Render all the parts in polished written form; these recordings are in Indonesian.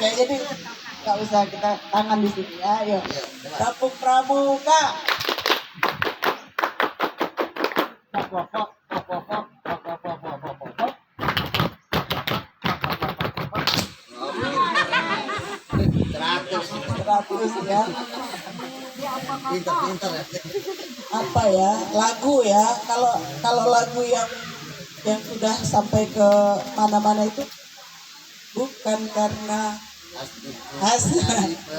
Oke, jadi nggak usah kita tangan di sini ya. Ayo, tepuk pramuka. Teratus ya. Pintar-pintar ya. Apa ya, lagu ya, kalau lagu yang sudah sampai ke mana-mana itu bukan karena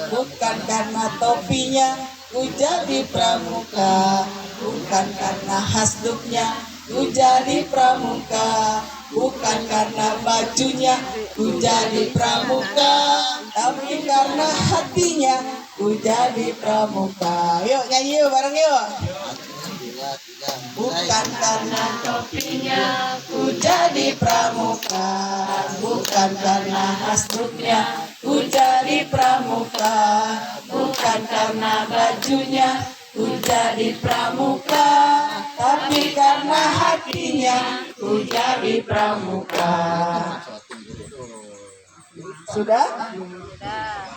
bukan karena topinya ku jadi pramuka, bukan karena hasduknya ku jadi pramuka, bukan karena bajunya ku jadi pramuka, tapi karena hatinya ku jadi pramuka. Yuk nyanyi yuk bareng yuk. Bukan karena topinya ku jadi pramuka, bukan karena hasduknya ku jadi pramuka, bukan karena bajunya ku jadi pramuka, tapi karena hatinya ku jadi pramuka. Sudah?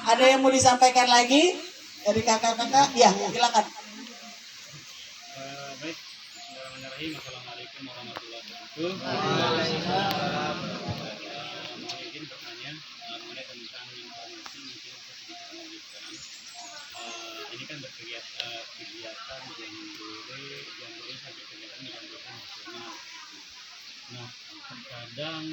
Ada yang mau disampaikan lagi dari kakak-kakak? Ya, silakan. Baik, bismillahirrahmanirrahim. Assalamualaikum warahmatullahi wabarakatuh. Mohon izin bertanya mengenai tentang informasi mungkin saya sedikit melanjutkan. Ini kan kegiatan jambore sampai kegiatan menjamboree nasional. Nah, terkadang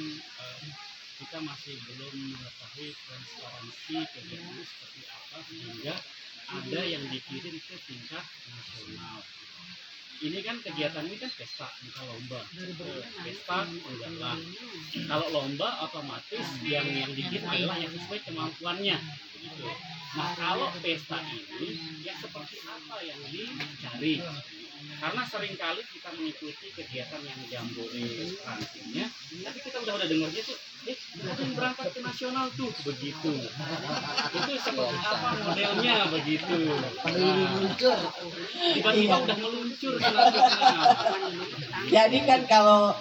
kita masih belum mengetahui transparansi kegiatan seperti apa sehingga ada yang dikirim ke tingkat nasional. Ini kan kegiatan ini kan pesta, bukan lomba. Pesta enggak lah. Kalau lomba otomatis yang dikirim adalah yang sesuai kemampuannya. Begitu. Nah kalau pesta ini ya seperti apa yang dicari? Karena seringkali kita mengikuti kegiatan yang jambore rantingnya, tapi kita udah dengarnya tuh, akan berangkat ke nasional tuh, begitu. Itu seperti apa modelnya begitu. Meluncur. Tiba-tiba udah meluncur selanjutnya. Jadi kan kalau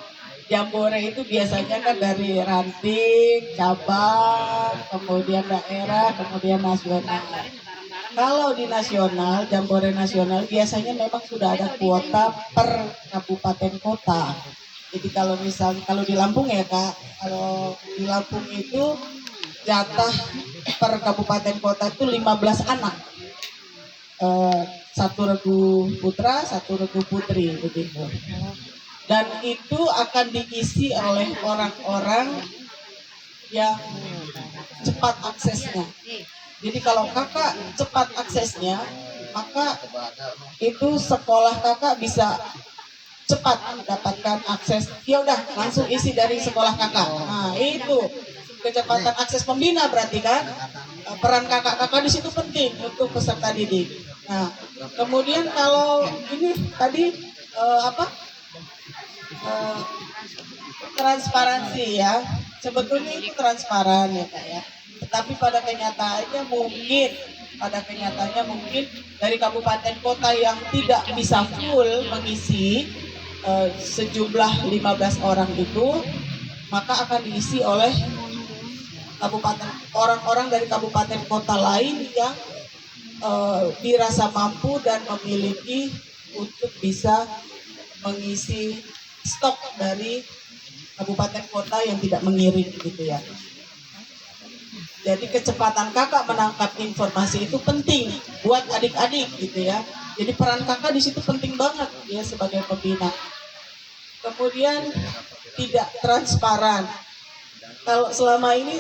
jambore itu biasanya kan dari ranting, cabang, kemudian daerah, kemudian nasional. Kalau di nasional, jambore nasional biasanya memang sudah ada kuota per kabupaten kota. Jadi kalau di Lampung ya Kak, kalau di Lampung itu jatah per kabupaten kota itu 15 anak. Satu regu putra, satu regu putri begitu. Dan itu akan diisi oleh orang-orang yang cepat aksesnya. Jadi kalau kakak cepat aksesnya, maka itu sekolah kakak bisa cepat mendapatkan akses. Ya udah langsung isi dari sekolah kakak. Nah itu kecepatan akses pembina berarti kan peran kakak-kakak di situ penting untuk peserta didik. Nah kemudian kalau ini tadi transparansi ya, sebetulnya itu transparan ya Kak ya. Tetapi pada kenyataannya mungkin dari kabupaten kota yang tidak bisa full mengisi sejumlah 15 orang itu, maka akan diisi oleh orang-orang dari kabupaten kota lain yang dirasa mampu dan memiliki untuk bisa mengisi stok dari kabupaten kota yang tidak mengirim gitu ya. Jadi kecepatan kakak menangkap informasi itu penting buat adik-adik gitu ya. Jadi peran kakak di situ penting banget ya sebagai pembina. Kemudian tidak transparan. Kalau selama ini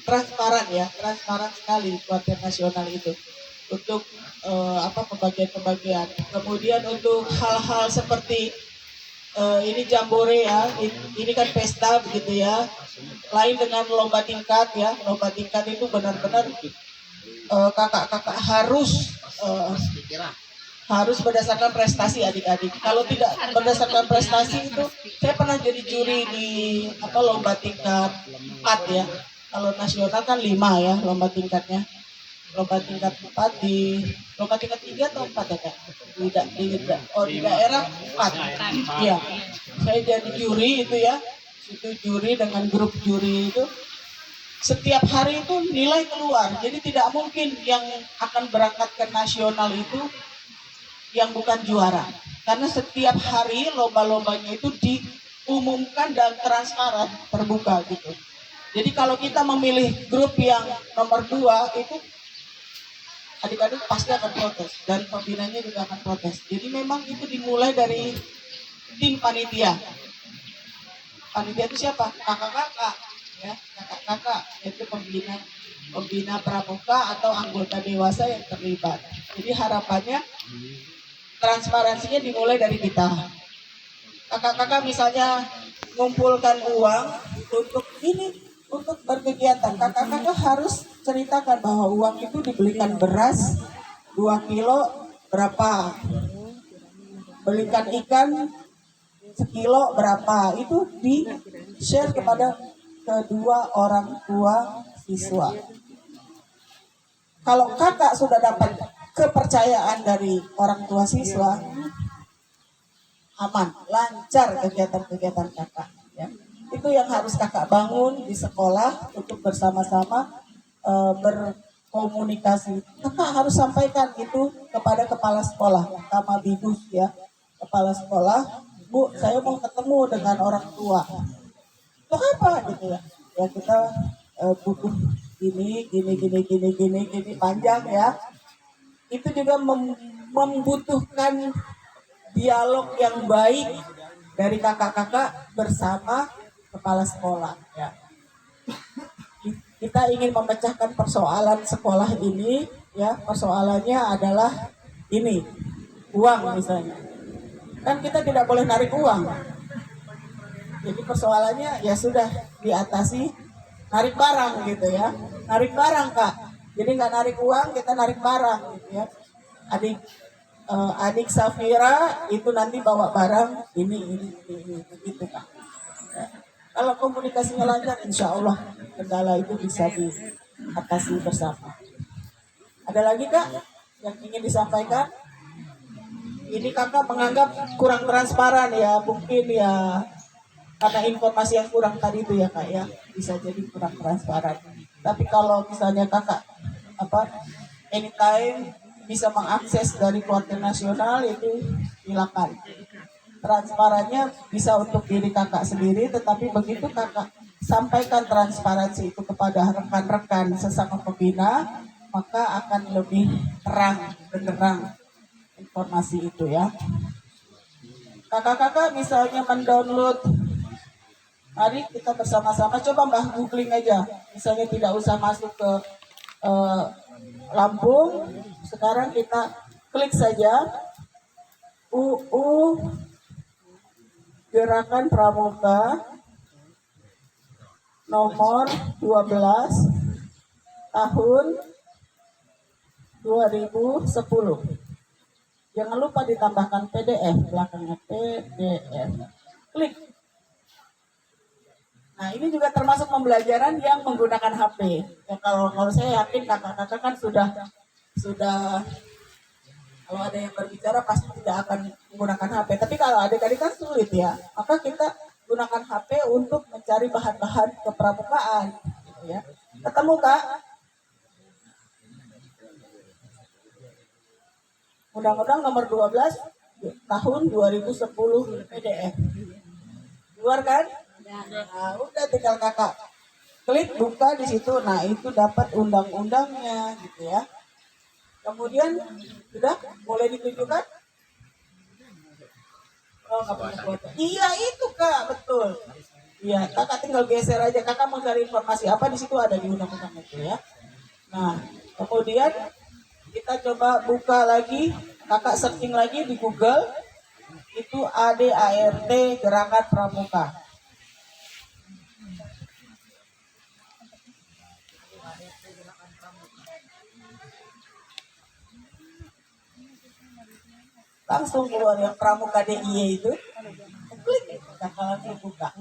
transparan sekali kuartir nasional itu untuk pembagian. Kemudian untuk hal-hal seperti ini jambore ya, ini kan pesta begitu ya. Lain dengan lomba tingkat ya, lomba tingkat itu benar-benar kakak-kakak harus berdasarkan prestasi adik-adik. Kalau tidak berdasarkan prestasi itu, saya pernah jadi juri di lomba tingkat 4 ya. Kalau nasional kan 5 ya lomba tingkatnya. Lomba tingkat 4 lomba tingkat 3 atau 4 ya Kak? Di daerah 4. Iya. Saya jadi juri itu ya. Itu juri dengan grup juri itu setiap hari itu nilai keluar. Jadi tidak mungkin yang akan berangkat ke nasional itu yang bukan juara. Karena setiap hari lomba-lombanya itu diumumkan dan transparan, terbuka gitu. Jadi kalau kita memilih grup yang nomor 2 itu adik-adik pasti akan protes dan pembinanya juga akan protes. Jadi memang itu dimulai dari tim panitia. Panitia itu siapa? Kakak-kakak, ya, kakak-kakak itu pembina pramuka atau anggota dewasa yang terlibat. Jadi harapannya transparansinya dimulai dari kita. Kakak-kakak misalnya mengumpulkan uang untuk ini, untuk berkegiatan. Kakak-kakak harus ceritakan bahwa uang itu dibelikan beras 2 kilo berapa, belikan ikan sekilo berapa, itu di share kepada kedua orang tua siswa. Kalau kakak sudah dapat kepercayaan dari orang tua siswa, aman, lancar kegiatan-kegiatan kakak. Ya. Itu yang harus kakak bangun di sekolah untuk bersama-sama berkomunikasi. Kakak harus sampaikan itu kepada kepala sekolah, Kama Bidus ya, kepala sekolah. Bu, saya mau ketemu dengan orang tua. Untuk apa gitu ya? Ya kita butuh gini panjang ya. Itu juga membutuhkan dialog yang baik dari kakak-kakak bersama kepala sekolah ya. Kita ingin memecahkan persoalan sekolah ini ya. Persoalannya adalah ini, uang misalnya. Kan kita tidak boleh narik uang. Jadi persoalannya ya sudah diatasi narik barang gitu ya. Narik barang kak. Jadi nggak narik uang, kita narik barang gitu ya. Adik Safira itu nanti bawa barang ini gitu kak. Ya. Kalau komunikasinya lancar, insya Allah kendala itu bisa diatasi bersama. Ada lagi kak yang ingin disampaikan? Ini kakak menganggap kurang transparan ya, mungkin ya karena informasi yang kurang tadi itu ya kak ya, bisa jadi kurang transparan. Tapi kalau misalnya kakak anytime bisa mengakses dari kuartal nasional itu silakan. Transparannya bisa untuk diri kakak sendiri, tetapi begitu kakak sampaikan transparansi itu kepada rekan-rekan sesama pembina, maka akan lebih terang benderang informasi itu ya. Kakak-kakak misalnya mendownload, mari kita bersama-sama coba mbah googling aja, misalnya tidak usah masuk ke Lampung, sekarang kita klik saja UU Gerakan Pramuka nomor 12 tahun 2010. Jangan lupa ditambahkan PDF, belakangnya PDF. Klik. Nah, ini juga termasuk pembelajaran yang menggunakan HP. Ya, kalau saya yakin kakak-kakak kan sudah kalau ada yang berbicara pasti tidak akan menggunakan HP. Tapi kalau adik-adik kan sulit ya, maka kita gunakan HP untuk mencari bahan-bahan kepramukaan. Ya. Ketemu kak? Undang-Undang nomor 12 tahun 2010 PDF. Keluar kan? Nah, udah tinggal kakak klik buka di situ. Nah, itu dapat undang-undangnya gitu ya. Kemudian sudah boleh ditunjukkan? Oh, nggak punya kuota. Iya itu kak, betul. Iya, kakak tinggal geser aja. Kakak mau cari informasi apa di situ ada di undang-undang itu ya. Nah, kemudian kita coba buka lagi, kakak searching lagi di Google, itu ADART Gerakan Pramuka. Langsung keluar yang Pramuka DIY itu, klik, kakak langsung buka.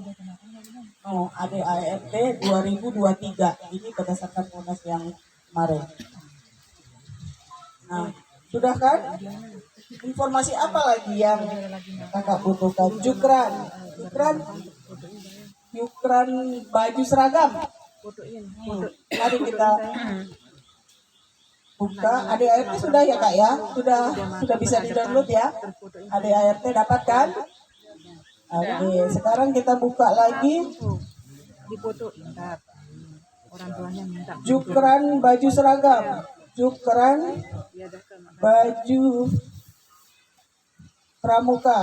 Oh, ADART 2023, ini berdasarkan Munas yang kemarin. Nah, sudah kan? Informasi apa lagi yang kakak butuhkan? Jukran baju seragam. Mari kita buka. ADART sudah ya Kak ya? Sudah bisa di-download ya? ADART dapat kan? Oke, sekarang kita buka lagi. Jukran baju seragam. Jukran baju pramuka.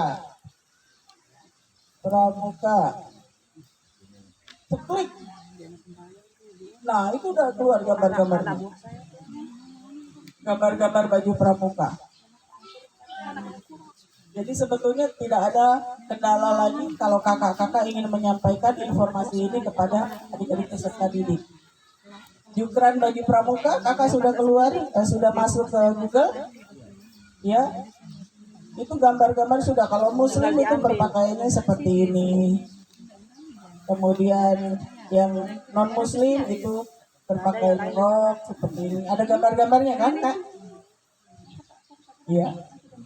Klik. Nah, itu udah keluar gambar-gambarnya. Gambar-gambar baju pramuka. Jadi sebetulnya tidak ada kendala lagi kalau kakak-kakak ingin menyampaikan informasi ini kepada adik-adik peserta didik. Jukran baju pramuka, kakak sudah keluar, sudah masuk ke Google, ya. Itu gambar-gambar sudah. Kalau muslim itu berpakaiannya seperti ini. Kemudian yang non muslim itu berpakaian rok seperti ini. Ada gambar-gambarnya kan, Kak? Iya.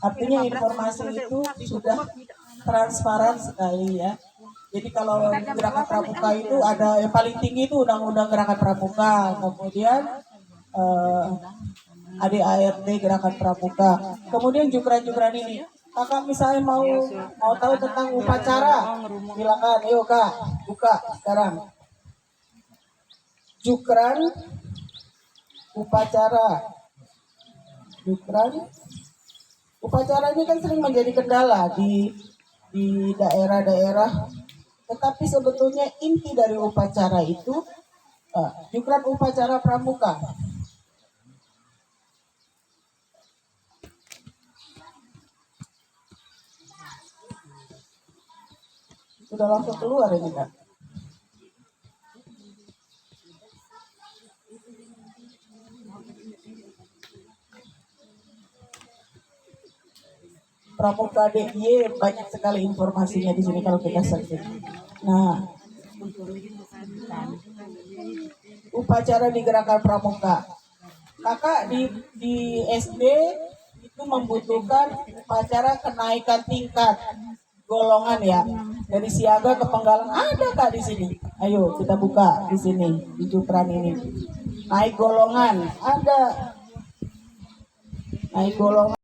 Artinya informasi itu sudah transparan sekali ya. Jadi kalau gerakan pramuka itu ada yang paling tinggi itu undang-undang gerakan pramuka, kemudian ADART gerakan pramuka, kemudian jukran-jukran ini. Kakak misalnya mau tahu tentang upacara, silakan, yuk Kak, buka sekarang. Jukran upacara, upacara ini kan sering menjadi kendala di daerah-daerah, tetapi sebetulnya inti dari upacara itu jukran upacara pramuka. Sudah langsung keluar ini Kak. Pramuka DIY banyak sekali informasinya di sini kalau kita searching. Nah, upacara di gerakan pramuka. Kakak di SD itu membutuhkan upacara kenaikan tingkat golongan ya, dari siaga ke penggalang. Ada Kak di sini. Ayo kita buka di sini di jukran ini. Naik golongan ada. Naik golongan.